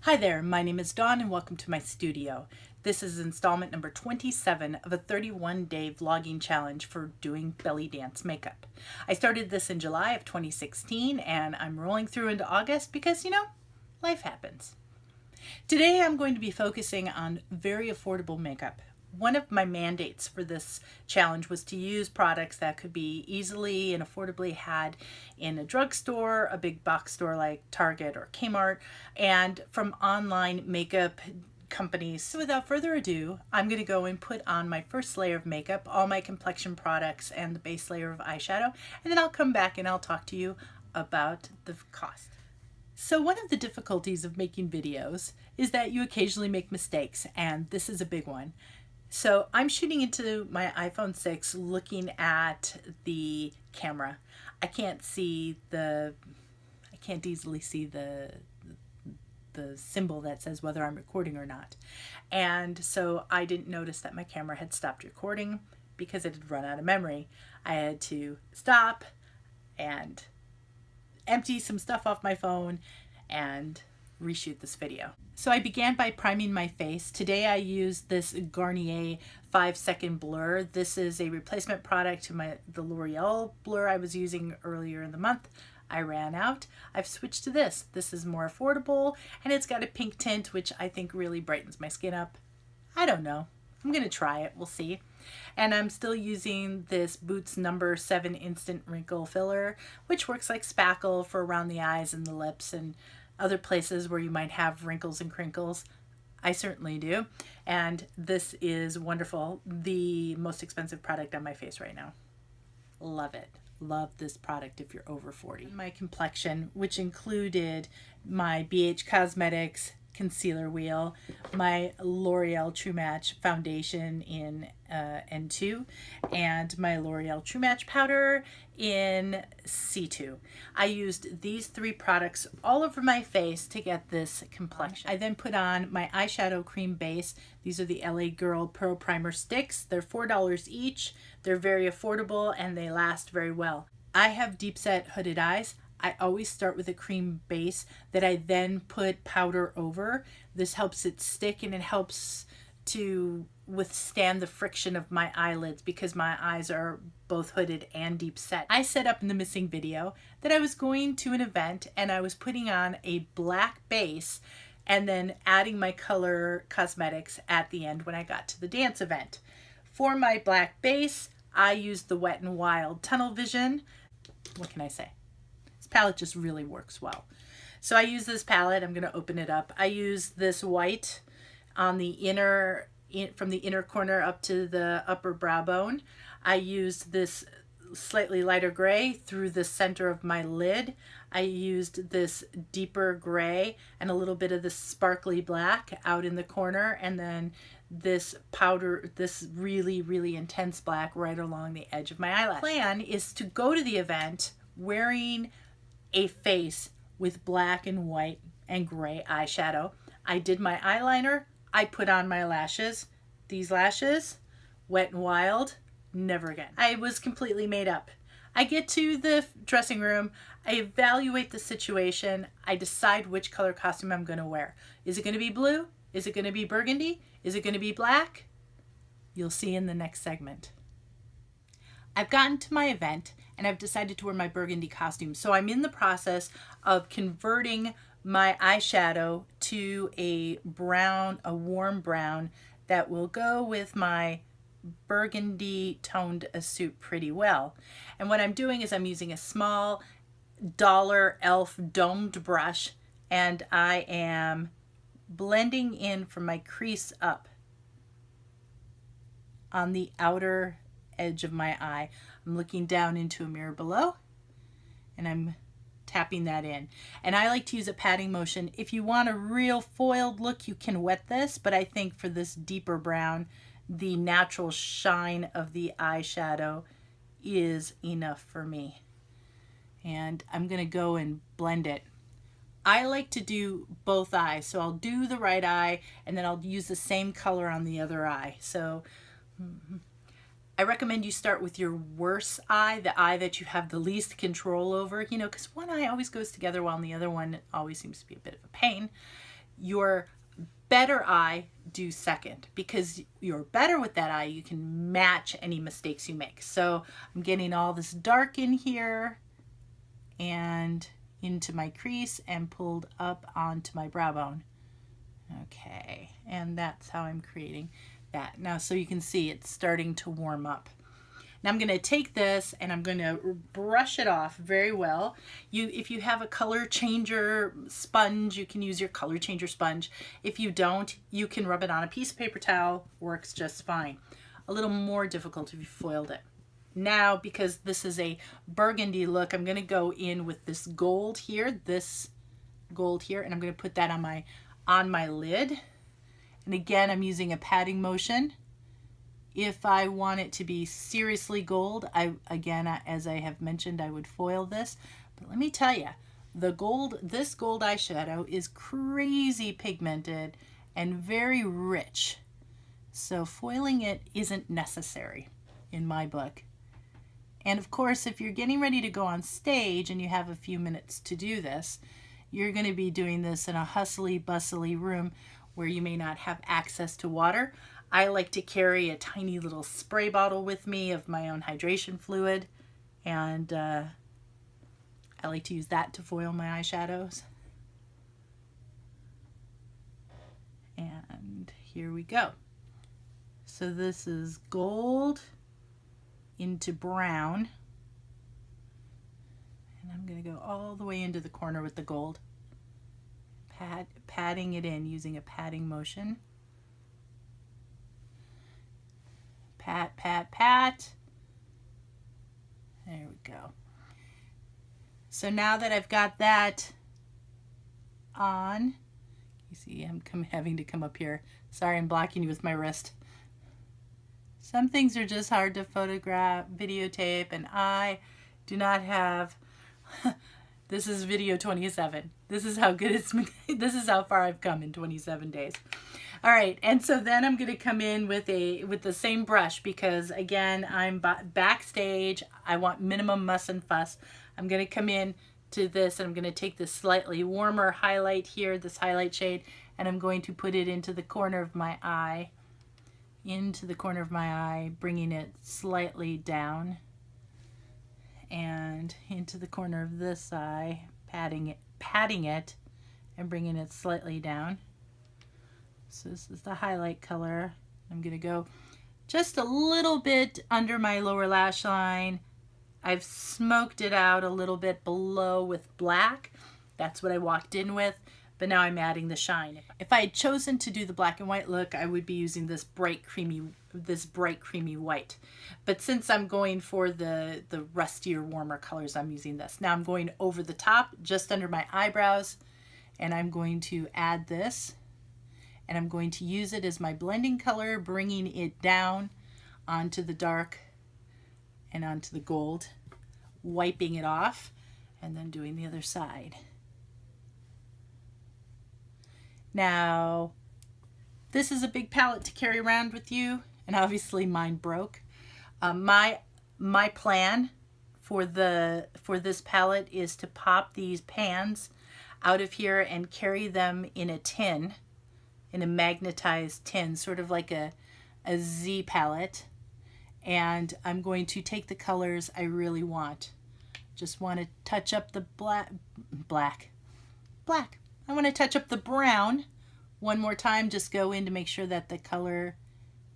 Hi there, my name is Dawn and welcome to my studio. This is installment number 27 of a 31-day vlogging challenge for doing belly dance makeup. I started this in July of 2016 and I'm rolling through into August because, life happens. Today I'm going to be focusing on very affordable makeup. One of my mandates for this challenge was to use products that could be easily and affordably had in a drugstore, a big box store like Target or Kmart, and from online makeup companies. So without further ado, I'm going to go and put on my first layer of makeup, all my complexion products, and the base layer of eyeshadow, and then I'll come back and I'll talk to you about the cost. So one of the difficulties of making videos is that you occasionally make mistakes, and this is a big one. So I'm shooting into my iPhone 6 looking at the camera. I can't easily see the symbol that says whether I'm recording or not. And so I didn't notice that my camera had stopped recording because it had run out of memory. I had to stop and empty some stuff off my phone and reshoot this video. So I began by priming my face. Today I used this Garnier 5-second blur. This is a replacement product to the L'Oreal blur I was using earlier in the month. I ran out. I've switched to this. This is more affordable and it's got a pink tint which I think really brightens my skin up. I don't know. I'm gonna try it. We'll see. And I'm still using this Boots number 7 Instant Wrinkle Filler, which works like spackle for around the eyes and the lips and other places where you might have wrinkles and crinkles. I certainly do. And this is wonderful. The most expensive product on my face right now. Love it. Love this product if you're over 40. My complexion, which included my BH Cosmetics concealer wheel, my L'Oreal True Match foundation in N2, and my L'Oreal True Match powder in C2. I used these three products all over my face to get this complexion. I then put on my eyeshadow cream base. These are the LA Girl Pearl Primer Sticks. They're $4 each. They're very affordable and they last very well. I have deep set hooded eyes. I always start with a cream base that I then put powder over. This helps it stick and it helps to withstand the friction of my eyelids because my eyes are both hooded and deep set. I set up in the missing video that I was going to an event and I was putting on a black base and then adding my color cosmetics at the end when I got to the dance event. For my black base, I used the Wet n Wild Tunnel Vision. What can I say? Palette just really works well. So I use this palette. I'm going to open it up. I use this white on the from the inner corner up to the upper brow bone. I used this slightly lighter gray through the center of my lid. I used this deeper gray and a little bit of the sparkly black out in the corner, and then this powder, this really, really intense black right along the edge of my eyelash. The plan is to go to the event wearing a face with black and white and gray eyeshadow. I did my eyeliner. I put on my lashes. These lashes, Wet n Wild, never again. I was completely made up. I get to the dressing room. I evaluate the situation. I decide which color costume I'm going to wear. Is it going to be blue? Is it going to be burgundy? Is it going to be black? You'll see in the next segment. I've gotten to my event and I've decided to wear my burgundy costume. So I'm in the process of converting my eyeshadow to a brown, a warm brown that will go with my burgundy toned suit pretty well. And what I'm doing is I'm using a small dollar elf domed brush and I am blending in from my crease up on the outer edge of my eye. I'm looking down into a mirror below and I'm tapping that in. And I like to use a patting motion. If you want a real foiled look, you can wet this, but I think for this deeper brown, the natural shine of the eyeshadow is enough for me. And I'm gonna go and blend it. I like to do both eyes, so I'll do the right eye and then I'll use the same color on the other eye. So I recommend you start with your worst eye, the eye that you have the least control over, because one eye always goes together while the other one always seems to be a bit of a pain. your better eye do second, because you're better with that eye, you can match any mistakes you make. So I'm getting all this dark in here and into my crease and pulled up onto my brow bone. Okay, and that's how I'm creating that. Now, so you can see it's starting to warm up. Now I'm going to take this and I'm going to brush it off very well. If you have a color changer sponge, you can use your color changer sponge. If you don't, you can rub it on a piece of paper towel, works just fine. A little more difficult if you foiled it. Now, because this is a burgundy look, I'm going to go in with this gold here, and I'm going to put that on my lid. And again, I'm using a patting motion. If I want it to be seriously gold, again, as I have mentioned, I would foil this. But let me tell you, this gold eyeshadow is crazy pigmented and very rich. So foiling it isn't necessary in my book. And of course, if you're getting ready to go on stage and you have a few minutes to do this, you're going to be doing this in a hustly, bustly room where you may not have access to water. I like to carry a tiny little spray bottle with me of my own hydration fluid, and I like to use that to foil my eyeshadows. And here we go. So this is gold into brown, and I'm going to go all the way into the corner with the gold, patting it in using a patting motion. Pat, pat, pat. There we go. So now that I've got that on, you see I'm having to come up here. Sorry, I'm blocking you with my wrist. Some things are just hard to photograph, videotape, and I do not have, this is video 27. This is how good it's, this is how far I've come in 27 days. All right, and so then I'm going to come in with the same brush, because again, I'm backstage. I want minimum muss and fuss. I'm going to come in to this, and I'm going to take this slightly warmer highlight here, this highlight shade, and I'm going to put it into the corner of my eye, bringing it slightly down, and into the corner of this eye, patting it, and bringing it slightly down. So this is the highlight color. I'm going to go just a little bit under my lower lash line. I've smoked it out a little bit below with black. That's what I walked in with, but now I'm adding the shine. If I had chosen to do the black and white look, I would be using this bright creamy white. But since I'm going for the rustier, warmer colors, I'm using this. Now I'm going over the top, just under my eyebrows, and I'm going to add this. And I'm going to use it as my blending color, bringing it down onto the dark and onto the gold, wiping it off, and then doing the other side. Now, this is a big palette to carry around with you, and obviously mine broke. My plan for this palette is to pop these pans out of here and carry them in a tin, in a magnetized tin, sort of like a Z palette. And I'm going to take the colors I really want. Just want to touch up the black. I want to touch up the brown one more time. Just go in to make sure that the color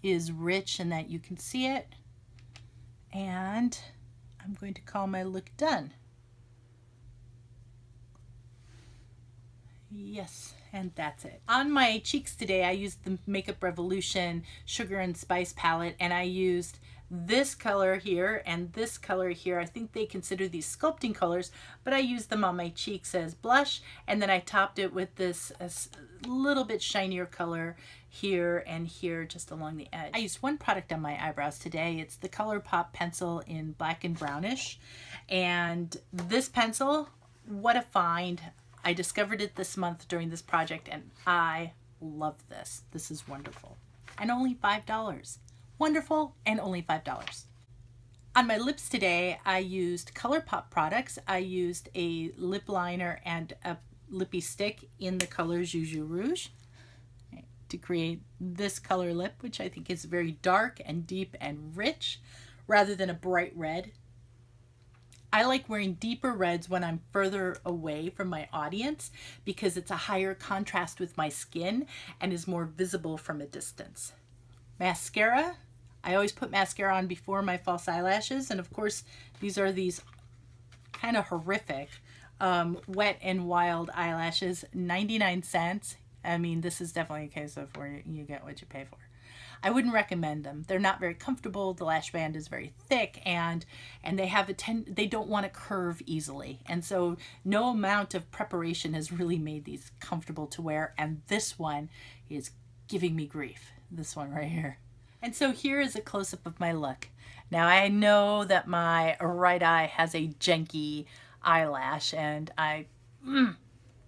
is rich and that you can see it. And I'm going to call my look done. Yes, and that's it. On my cheeks today, I used the Makeup Revolution Sugar and Spice palette, and I used this color here and this color here. I think they consider these sculpting colors, but I used them on my cheeks as blush, and then I topped it with this a little bit shinier color here and here just along the edge. I used one product on my eyebrows today. It's the Colourpop pencil in black and brownish, and this pencil, what a find. I discovered it this month during this project, and I love this. This is wonderful. And only $5. Wonderful, and only $5. On my lips today, I used Colourpop products. I used a lip liner and lippy stick in the color Juju Rouge to create this color lip, which I think is very dark and deep and rich rather than a bright red. I like wearing deeper reds when I'm further away from my audience because it's a higher contrast with my skin and is more visible from a distance. Mascara, I always put mascara on before my false eyelashes, and of course these are these kind of horrific Wet and Wild eyelashes, 99 cents. I mean, this is definitely a case of where you get what you pay for. I wouldn't recommend them. They're not very comfortable. The lash band is very thick, and they have they don't want to curve easily. And so no amount of preparation has really made these comfortable to wear. And this one is giving me grief. This one right here. And so here is a close-up of my look. Now I know that my right eye has a janky eyelash, and I'm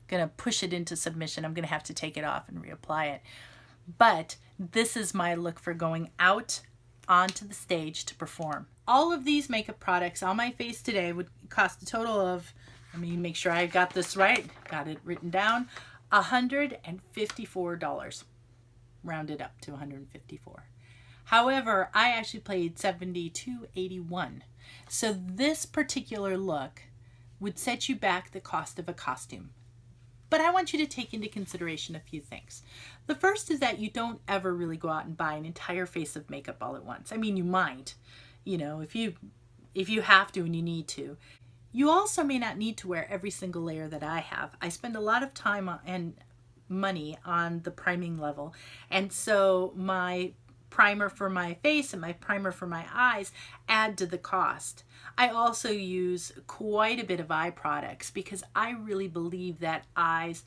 gonna push it into submission. I'm gonna have to take it off and reapply it. But this is my look for going out onto the stage to perform. All of these makeup products on my face today would cost a total of, let me make sure I got this right, got it written down, $154. Rounded up to 154. However, I actually paid $72.81. So this particular look would set you back the cost of a costume. But I want you to take into consideration a few things. The first is that you don't ever really go out and buy an entire face of makeup all at once. I mean, you might, you know, if you have to and you need to. You also may not need to wear every single layer that I have. I spend a lot of time and money on the priming level. And so my primer for my face and my primer for my eyes add to the cost. I also use quite a bit of eye products because I really believe that eyes,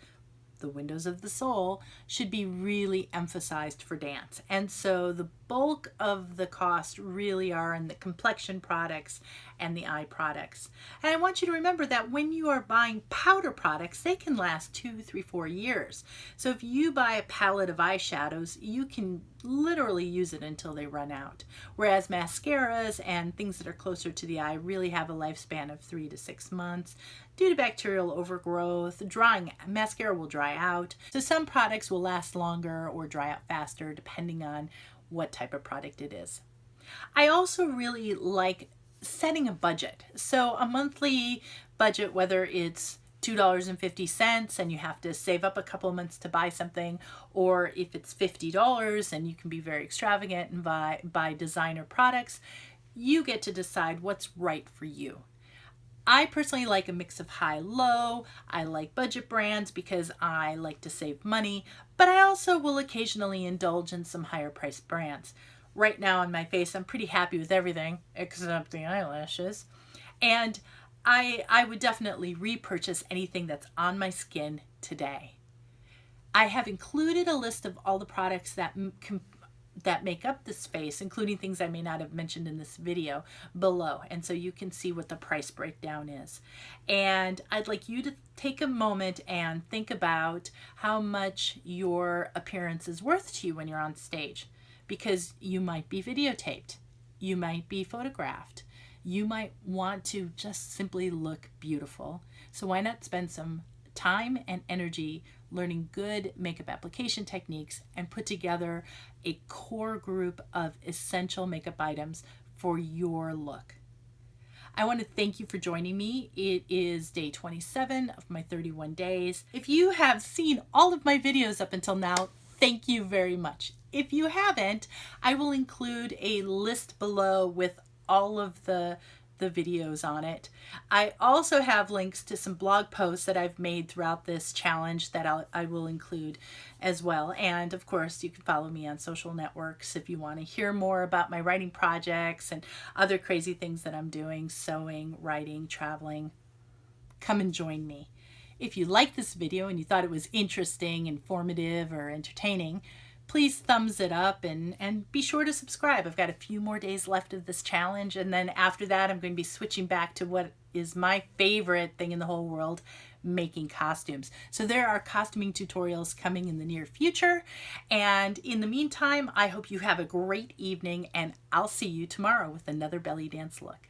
the windows of the soul, should be really emphasized for dance. And so the bulk of the cost really are in the complexion products and the eye products. And I want you to remember that when you are buying powder products, they can last 2, 3, 4 years. So if you buy a palette of eyeshadows, you can literally use it until they run out. Whereas mascaras and things that are closer to the eye really have a lifespan of 3 to 6 months. Due to bacterial overgrowth, drying, mascara will dry out. So some products will last longer or dry out faster depending on what type of product it is. I also really like setting a budget. So a monthly budget, whether it's $2.50 and you have to save up a couple of months to buy something, or if it's $50 and you can be very extravagant and buy designer products, you get to decide what's right for you. I personally like a mix of high-low. I like budget brands because I like to save money, but I also will occasionally indulge in some higher priced brands. Right now on my face, I'm pretty happy with everything except the eyelashes. And I would definitely repurchase anything that's on my skin today. I have included a list of all the products that make up this face, including things I may not have mentioned in this video, below. And so you can see what the price breakdown is. And I'd like you to take a moment and think about how much your appearance is worth to you when you're on stage. Because you might be videotaped, you might be photographed, you might want to just simply look beautiful. So why not spend some time and energy learning good makeup application techniques and put together a core group of essential makeup items for your look. I want to thank you for joining me. It is day 27 of my 31 days. If you have seen all of my videos up until now, thank you very much. If you haven't, I will include a list below with all of the videos on it. I also have links to some blog posts that I've made throughout this challenge that I will include as well. And of course, you can follow me on social networks if you want to hear more about my writing projects and other crazy things that I'm doing, sewing, writing, traveling. Come and join me. If you liked this video and you thought it was interesting, informative, or entertaining, please thumbs it up and be sure to subscribe. I've got a few more days left of this challenge, and then after that I'm going to be switching back to what is my favorite thing in the whole world, making costumes. So there are costuming tutorials coming in the near future, and in the meantime I hope you have a great evening, and I'll see you tomorrow with another belly dance look.